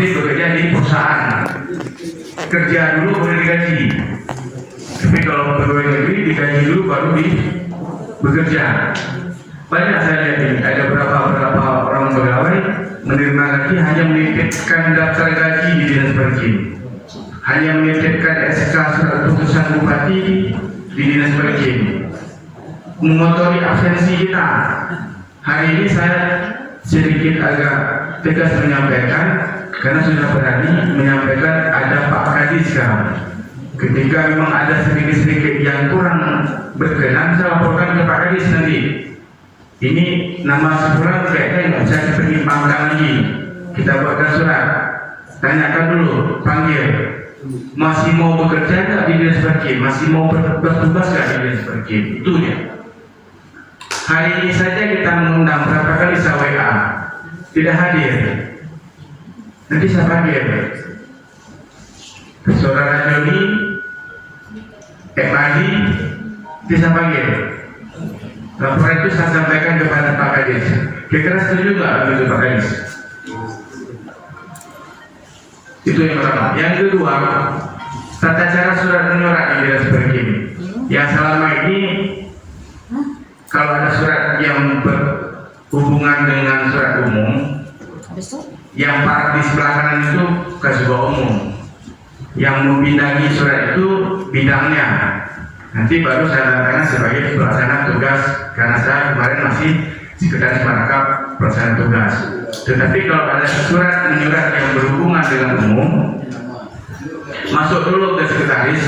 masih bekerja di perusahaan. Kerja dulu boleh digaji. Tapi kalau pegawai negeri digaji dulu baru bekerja. Banyak saya lihat ini, ada beberapa orang pegawai menerima gaji hanya menitipkan daftar gaji di dinas Perkim, hanya menitipkan SK surat putusan bupati di dinas Perkim, mengotori absensi kita. Hari ini saya sedikit agak tegas menyampaikan karena sudah berani menyampaikan ada Pak Kadis sekarang. Ketika memang ada sedikit-sedikit yang kurang berkenan, saya laporkan ke Pak Kadis nanti. Ini nama sebulan kayaknya nggak bisa dipertimbangkan lagi. Kita buatkan surat, tanyakan dulu, panggil. Masih mau bekerja nggak di dinas Perkim? Masih mau bertugas nggak di dinas Perkim? Itu ya. Hari ini saja kita mengundang berapa kali saya WA, tidak hadir. Nanti saya panggil Saudara Joni, Madi, bisa panggil. Laporan itu saya sampaikan kepada Pak Kadis. Kira-kira setuju nggak begitu Pak Kadis? Itu yang pertama. Yang kedua, tata cara surat menyurat di dinas Perkim. Yang selama ini kalau ada surat yang berhubungan dengan surat umum, yang part di sebelah kanan itu kasubag umum, yang membidangi surat itu bidangnya. Nanti baru saya tanya sebagai pelaksana tugas, karena saya kemarin masih sekretaris merangkap pelaksana tugas. Tetapi kalau ada surat menyurat yang berhubungan dengan umum, masuk dulu ke sekretaris.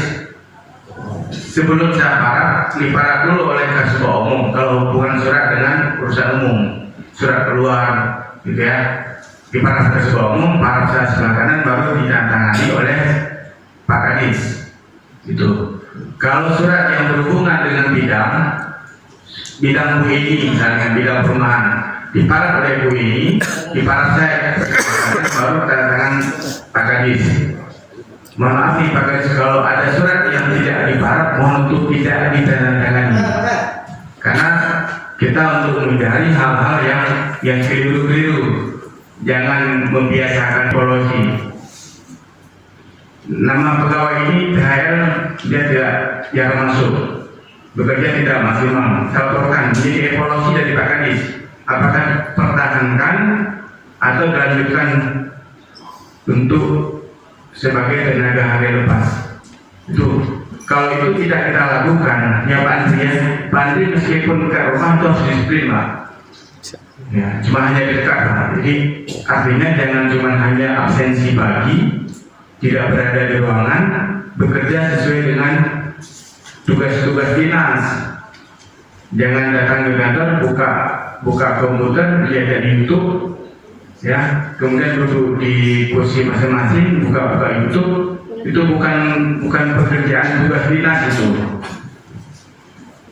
Sebelum saya paraf, diparaf dulu oleh kasubag umum kalau hubungan surat dengan urusan umum, surat keluar, gitu ya. Diparaf kasubag umum, paraf saya sebelah kanan, baru ditandatangani oleh Pak Kadis. Itu. Kalau surat yang berhubungan dengan bidang Bu ini, misalnya bidang perumahan, diparaf oleh Bu ini, diparaf saya, baru tanda tangan Pak Kadis. Mohon maaf nih Pak Kadis, kalau ada surat yang tidak diparaf, mohon untuk tidak ditandatangani. Karena kita untuk menghindari hal-hal yang keliru-keliru, jangan membiasakan polosi. Nama pegawai ini THR dia tidak jarang masuk, bekerja tidak maksimal. Saya laporkan, jadi evaluasi dari Pak Kadis, apakah pertahankan atau dilanjutkan untuk sebagai tenaga hari lepas. Itu kalau itu tidak kita lakukan, ya Pak Andri ya, Pak Andri meskipun ke rumah itu harus disiplin Pak. Ya, cuma hanya dekat Pak. Jadi artinya jangan cuma hanya absensi pagi, tidak berada di ruangan, bekerja sesuai dengan tugas-tugas dinas. Jangan datang ke kantor, buka komputer, lihat di YouTube, ya, kemudian duduk di kursi masing-masing, buka YouTube. Itu bukan pekerjaan tugas dinas itu.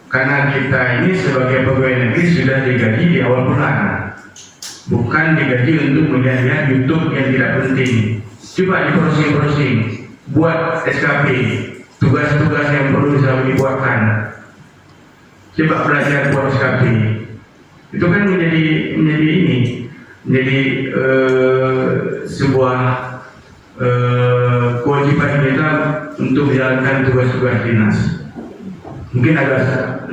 Karena kita ini sebagai pegawai negeri sudah digaji di awal bulan, bukan digaji untuk melihat YouTube yang tidak penting. Coba di-browsing, buat SKP, tugas-tugas yang perlu dibuatkan. Coba belajar buat SKP. Itu kan menjadi sebuah kewajiban kita untuk menjalankan tugas-tugas dinas. Mungkin agak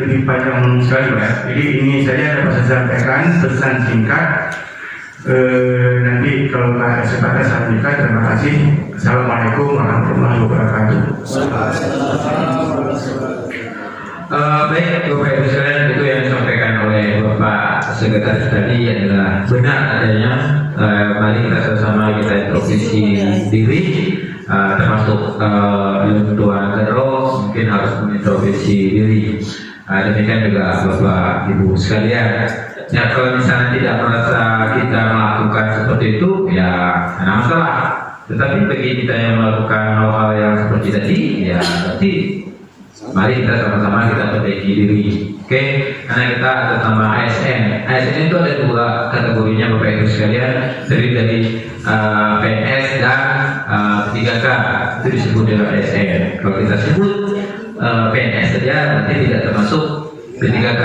lebih panjang sekali Pak. Jadi ini saja dapat saya sampaikan pesan singkat. Nanti kalau ada kesempatan saya berikan. Terima kasih. Assalamualaikum warahmatullahi wabarakatuh. Baik Bapak Ibu sekalian, itu yang disampaikan oleh Bapak Sekretaris tadi adalah benar adanya. Mari kita sama-sama kita introspeksi diri, termasuk Tuan Kadro mungkin harus mengintrospeksi diri. Demikian juga Bapak Ibu sekalian. Ya, kalau misalnya tidak merasa kita melakukan seperti itu, ya ada masalah. Tetapi bagi kita yang melakukan hal-hal yang seperti tadi, ya berarti mari kita sama-sama kita perbaiki diri. Oke, karena kita ada nama ASN. ASN itu ada dua kategorinya Bapak Ibu sekalian, terdiri dari PNS dan 3K. Itu disebut dengan ASN. Kalau kita sebut PNS saja nanti tidak termasuk P3K.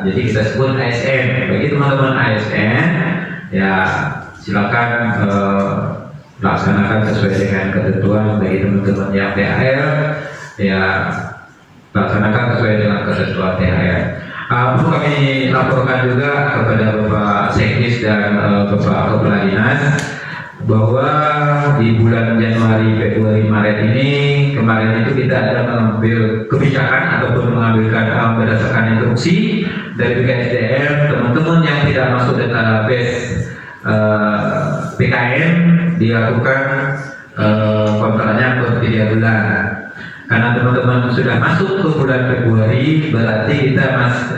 Jadi kita sebut ASN. Bagi teman-teman ASN, ya silakan laksanakan sesuai dengan ketentuan. Bagi teman-teman yang THR, ya laksanakan sesuai dengan ketentuan THR. Perlu kami laporkan juga kepada Bapak Sekdis dan Bapak Kepala Dinas bahwa di bulan Januari, Februari, Maret ini kemarin itu kita ada mengambil kebijakan ataupun mengambilkan berdasarkan instruksi dari BKSDM, teman-teman yang tidak masuk database PKN dilakukan kontraknya per 3 bulan. Karena teman-teman sudah masuk ke bulan Februari, berarti kita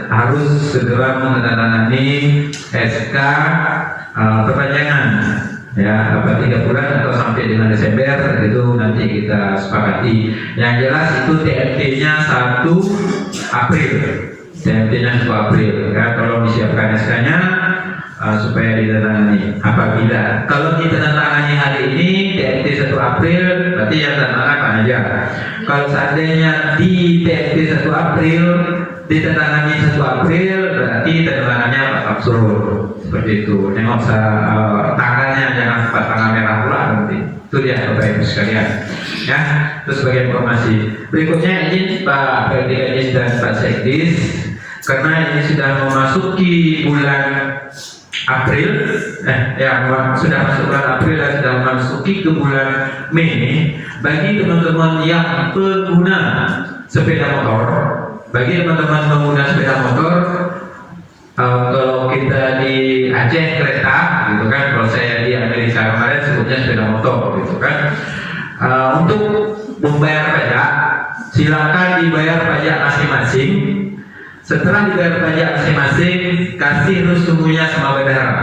harus segera menandatangani SK perpanjangan. Ya, dapat 3 bulan atau sampai dengan Desember itu nanti kita sepakati. Yang jelas itu TMT-nya 1 April. TMT-nya 1 April. Ya, tolong disiapkan SK-nya supaya ditandatangani. Apabila kalau ditandatangani hari ini TMT 1 April, berarti yang tandatangani Pak Najar. Kalau seandainya di TMT 1 April ditandatangani 1 April, berarti tandatangannya Pak Kapsul. Seperti itu. Nengok tanggalnya, jangan sempat tanggal merah pula nanti. Itu dia Bapak Ibu sekalian. Ya, terus sebagai informasi berikutnya ini Pak Kadis dan Pak Sekdis, karena ini sudah memasuki bulan April, sudah masuk bulan April dan sudah memasuki ke bulan Mei. Bagi teman-teman yang pengguna sepeda motor, bagi teman-teman pengguna sepeda motor, kalau kita di Aceh kereta, gitu kan, kalau saya di Amerika kemarin sebutnya sepeda motor, gitu kan. Untuk membayar pajak, silakan dibayar pajak masing-masing. Setelah dibayar pajak masing-masing, kasih resumennya sama bendahara,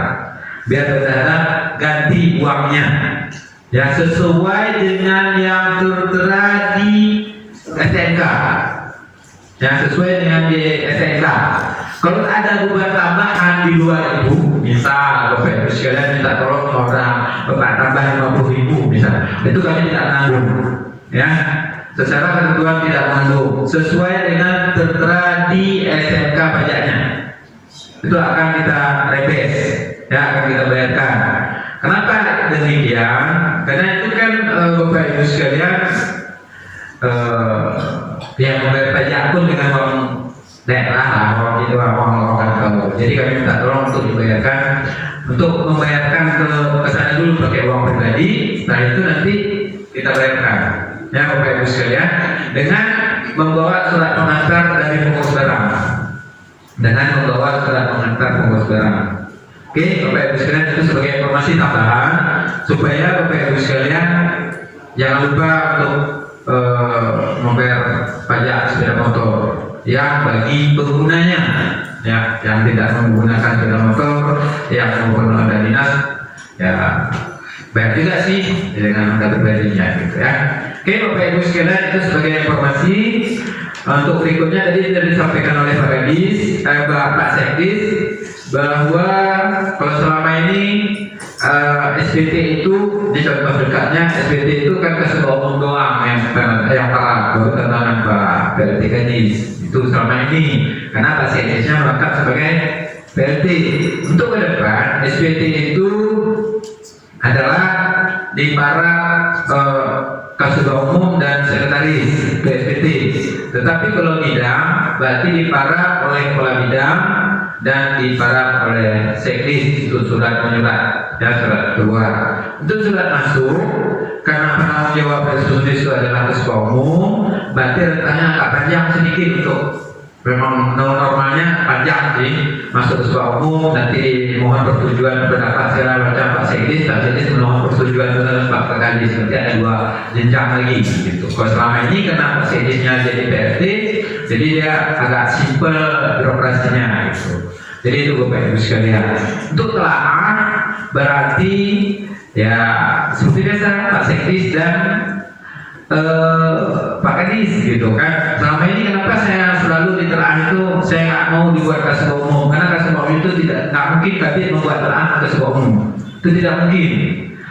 biar bendahara ganti uangnya, ya sesuai dengan yang tertera di STNK, ya sesuai dengan di STNK. Kalau ada beban tambahan di luar itu, misal Bapak Ibu sekalian minta tolong orang Bapak tambah 50.000 misal, itu kami tidak tanggung, ya. Secara ketentuan tidak mengandung sesuai dengan tertera di SMK pajaknya, itu akan kita rebes, ya akan kita bayarkan. Kenapa demikian? Karena itu kan Bapak Ibu sekalian yang membayar pajak pun dengan uang daerah, uang itu uang kalau. Jadi kami minta tolong untuk dibayarkan, untuk membayarkan ke sana dulu pakai uang pribadi, setelah itu nanti kita bayarkan. Ya Bapak Ibu sekalian, dengan membawa surat pengantar dari pengurus barang, dengan membawa surat pengantar pengurus barang. Oke, Bapak Ibu sekalian, itu sebagai informasi tambahan supaya Bapak Ibu sekalian jangan lupa untuk membayar pajak sepeda motor yang bagi penggunanya, ya yang tidak menggunakan sepeda motor, yang menggunakan dinas, ya bayar juga sih dengan harga pribadinya, gitu ya. Oke Bapak Ibu sekalian, itu sebagai informasi. Untuk berikutnya tadi sudah disampaikan oleh Pak Kadis, Pak Sekdis, bahwa kalau selama ini SPT itu di contoh dekatnya, SPT itu kan ketua umum doang yang kalah, baru tantangan Pak PLT Kadis itu selama ini, karena Pak Sekdisnya melekat sebagai PLT. Untuk ke depan SPT itu adalah di para Kasubag Umum dan Sekretaris PSPT. Tetapi kalau bidang berarti diparah oleh kepala bidang dan diparah oleh Sekdis. Itu surat menyurat, ya surat keluar. Untuk surat masuk, karena penanggung jawab Sekdis itu adalah Kasubag Umum, berarti rentangnya agak panjang sedikit. Untuk memang normalnya panjang sih, masuk ke Kasubag Umum, nanti mohon persetujuan pendapat segala macam Pak Sekdis, Pak Sekdis mohon persetujuan Pak Kadis, nanti ada 2 jenjang lagi gitu. Kalau selama ini karena Pak Sekdisnya jadi PRT, jadi dia agak simpel birokrasinya gitu. Jadi itu Bapak Ibu sekalian. Untuk telaah berarti ya seperti biasa Pak Sekdis dan Pak Kadis gitu kan. Selama ini kenapa saya selalu di telaah itu saya nggak mau dibuat Kasubag Umum, karena Kasubag Umum itu nggak mungkin Kadis membuat telaah Kasubag Umum, itu tidak mungkin.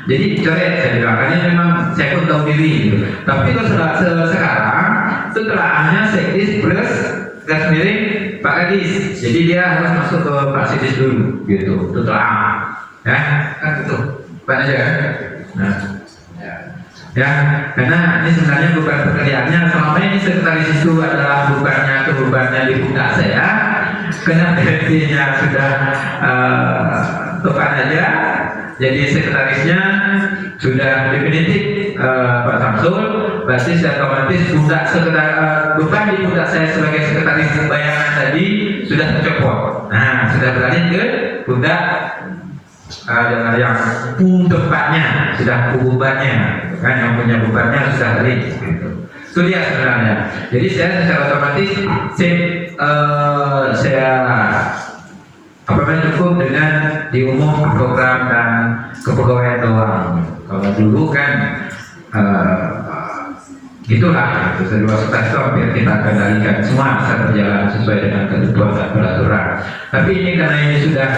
Jadi coret saya bilang, karena memang saya pun tahu diri gitu. Tapi kalau sekarang itu telaahnya Sekdis plus gas miring Pak Kadis, jadi dia harus masuk ke Pak Sekdis dulu gitu. Itu telaah, ya kan itu Pak aja. Nah ya, karena ini sebenarnya bukan pekerjaannya. Selama ini sekretaris itu adalah bebannya di pundak saya, karena gajinya sudah tepat aja. Jadi sekretarisnya sudah definitif Pak Samsul, berarti saya otomatis beban di pundak saya sebagai sekretaris bayangan tadi sudah tercopot. Nah, sudah beralih ke pundak yang tempatnya, sudah bebannya, kan yang punya bebannya sudah beralih. Gitu. Itu dia sebenarnya. Jadi saya secara otomatis saya cukup dengan di umum program dan kepegawaian doang. Kalau dulu kan gitulah, seriositas itu hampir kita kendalikan semua bisa berjalan sesuai dengan ketentuan dan peraturan. Tapi ini karena ini sudah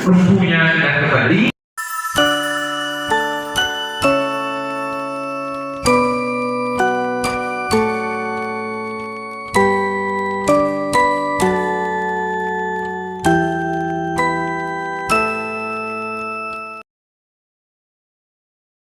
rumpunya sudah